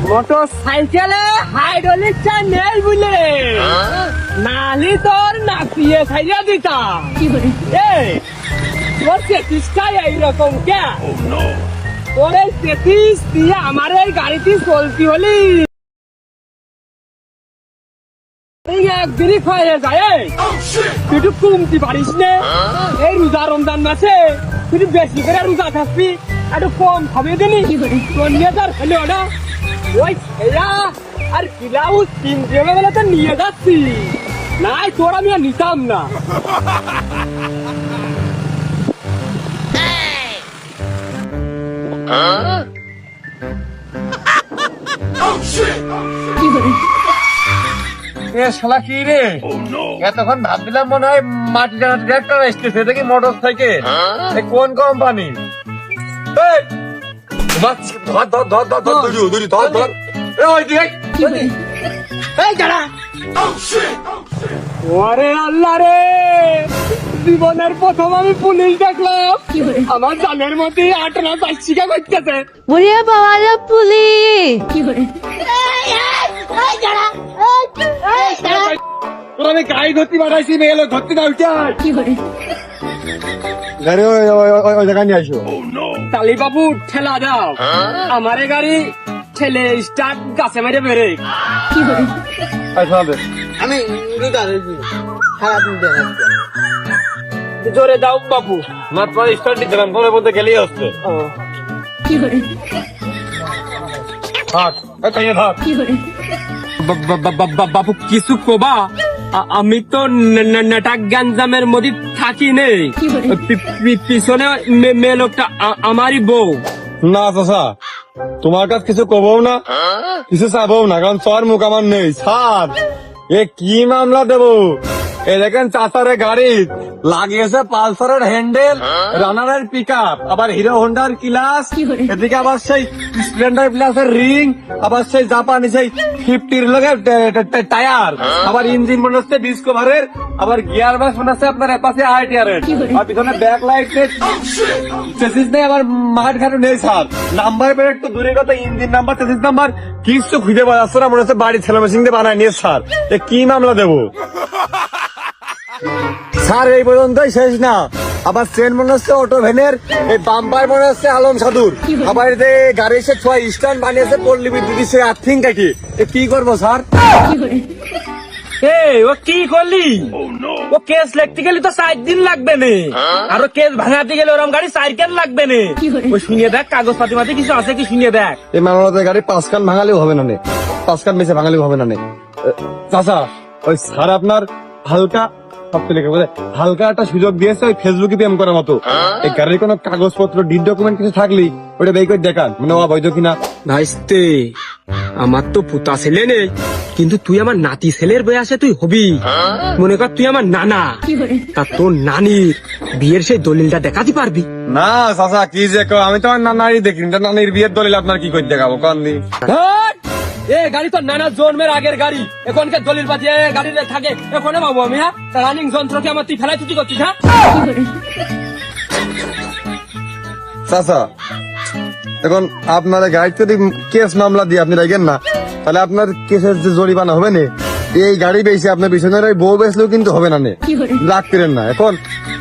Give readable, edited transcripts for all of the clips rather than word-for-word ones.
Motor সাইকেলে hydraulic চাল নেই বলে নালি তোর নাপিয়ে খাইয়া দিতা তোর চেতিসটাই এইরকম কে তোর এই চেতিস দিয়ে আমার এই গাড়িটি চলতি হলি একদিনই হয়ে যায়। তুই একটু কমতি পারিস নে এই রোজা রমজান মাসে তুই বেশি করে রোজা থাকবি একটু কম খাবে দিনি তোর নিয়ে তার হলো না ওই খেয়া আর ব্লাউজ কিনতে বেলা তো নিয়ে যাচ্ছি নাই তোর আমি আর নিতাম না। শালা কি রে এতক্ষণ ভাবছিলাম মনে হয় মাটি ট্রাক্টর আসতেছে দেখি মোটর সাইকেল কোন কোম্পানি ওরে আল্লাহ রে জীবনের প্রথম আমি পুলিশ দেখলাম আমার জানের মধ্যে আটনা চাইছিকা করতেছে বুড়িয়া বাবা পুলিশ তোর আমি গাই ধরতে পাঠাইছি মেয়ে লোক ধরতে না উঠাই গাড়ি ওই জায়গায় নিয়ে আসো তালি বাবু ঠেলা দাও আমারে গাড়ি ঠেলে স্টার্ট গাছে মেরে বেরে আমি জোরে দাও বাবু মাত্র স্টার্ট দিলাম ঘরের মধ্যে গেলেই হচ্ছে বাবু কিছু কবা আমি তো নাটক গাঞ্জামের মধ্যে থাকি নেই পিছনে মেয়ে লোকটা আমারই বউ না চাষা তোমার কাছে কিছু কবও না কিছু চাবও না কারণ চর মুখ আমার নেই ছাড় এ কি মামলা দেবো এ দেখেন চাচারে গাড়ি লাগিয়েছে পালসারের হ্যান্ডেল রানারের পিক আপ আবার হিরো হোন্ডার ক্লাস এদিকে আবার সেই স্প্লেন্ডার প্লাসের রিং আবার সেই জাপানি সেই 50-র লগে টায়ার আবার ইঞ্জিন মনে হচ্ছে ডিসকভারের আবার গিয়ার বক্স মনে হচ্ছে আপনার পাশে আইটিআরের আর পিছনে ব্যাক লাইট চেসিস নেই আবার মাঠ ঘাটও নেই স্যার নাম্বার প্লেট তো দূরের কথা ইঞ্জিন নাম্বার চেসিস নাম্বার কিছু খুঁজে পাওয়া যাচ্ছে না মনে হচ্ছে বাড়ি ছেলে মেশিন দিয়ে বানায় নিয়ে স্যার এ কি মামলা দেবো স্যার এই পর্যন্তই শেষ না আবার ট্রেন মনে হচ্ছে অটো ভ্যানের এই বাম্পার মনে হচ্ছে আলম সাধুর আবার যে গাড়ি এসে ছয় স্ট্যান্ড বানিয়েছে পল্লী বিদ্যুৎ সে আর্থিং কাকি কি করবো স্যার ও কি করলি ও কেস লিখতে গেলে তো 4 দিন লাগবে না আর কেস ভাঙাতে গেলে ওরম গাড়ি 4 কেন লাগবে না ও শুনিয়ে দেখ কাগজ পাতি মাতি কিছু আছে কি শুনিয়ে দেখ এই মামলাতে গাড়ি 5 কান ভাঙালেও হবে না 5 কান বেশি ভাঙালেও হবে না চাচা ওই স্যার আপনার হালকা হালকা একটা সুযোগ দিয়েছে ওই ফেসবুকে প্রেম করার মতো এই গাড়ির কোনো কাগজপত্র ডিড ডকুমেন্ট কিছু থাকলেই ওটা বের করে দেখান মানে অবৈধ কিনা ভাইস্তে আমার তো পুতা ছেলে নেই কিন্তু তুই আমার নাতি ছেলের বয়সে তুই হবি মনে কর তুই আমার নানা তা তোর নানির বিয়ের সেই দলিলটা দেখাতে পারবি না চাচা কি যে আমি তো আমার নানারই দেখিনি নানির বিয়ের দলিল আপনার কি করে দেখাবো কান্দি এ গাড়ি তো নানা জন্মের আগের গাড়ি এখনকার দলিল বাজে গাড়ি থাকে এখন বাবু আমি হ্যাঁ রানিং যন্ত্রকে আমার তুই ফেলাই তুই করছিস হ্যাঁ চাচা এখন আপনার গাড়িতে যদি কেস মামলা দিয়ে আপনি রাখেন না তাহলে আপনার কেসের যে জরিমানা হবে না এই গাড়ি বেশি আপনার পিছনের ওই বউ বেচলেও কিন্তু হবে না রাখতেন না এখন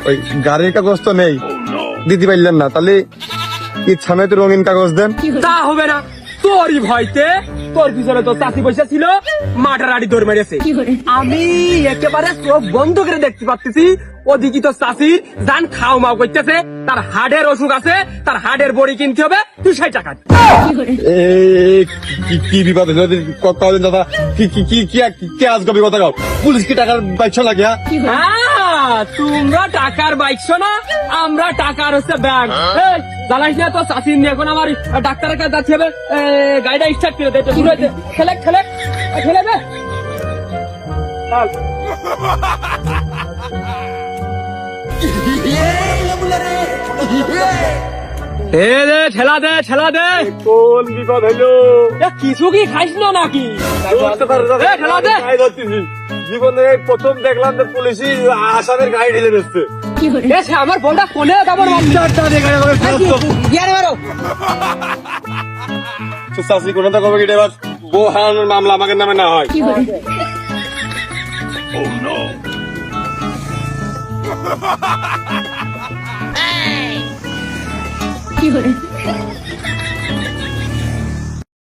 ওই গাড়ির কাগজ তো নেই দিতে পারলেন না তাহলে ইচ্ছা নয় তো রঙিন কাগজ দেন তা হবে না তোরই ভয়তে তোর পিছনে তো চাষি পয়সা ছিল মাটার আড়ি দৌড় মেরেছে আমি একেবারে চোখ বন্ধ করে দেখতে পাচ্ছি ওদিকে তো চাষির দান খাও মাও করতেছে তার হাড়ের অসুখ আছে তার হাড়ের বড়ি কিনতে হবে 200 টাকা কি বিপদ কদিন দাদা কি আজকে কথা গাও পুলিশ কি টাকার বাইকশো লাগে তোমরা টাকার বাইকশো না আমরা টাকার হচ্ছে ব্যাগ জ্বালাইস না তো চাষির নিয়ে এখন আমার ডাক্তারের কাছে যাচ্ছে হবে গাড়িটা স্টার্ট করে দেয় দূরে খেলে খেলে খেলে দে ঠেলা দে ঠেলা দে কোন বিপদ হইলো কিছু কি খাইস না নাকি ঠেলা দে জীবনে এই প্রথম দেখলাম যে পুলিশই আসামের গাড়ি ঢেলে দিচ্ছে। এসে আমার বোনটা ফোনে কেমন চাষি কোনো তো কবে গিয়ে এবার বউ হারানোর মামলা আমাকে নামে না হয়। কি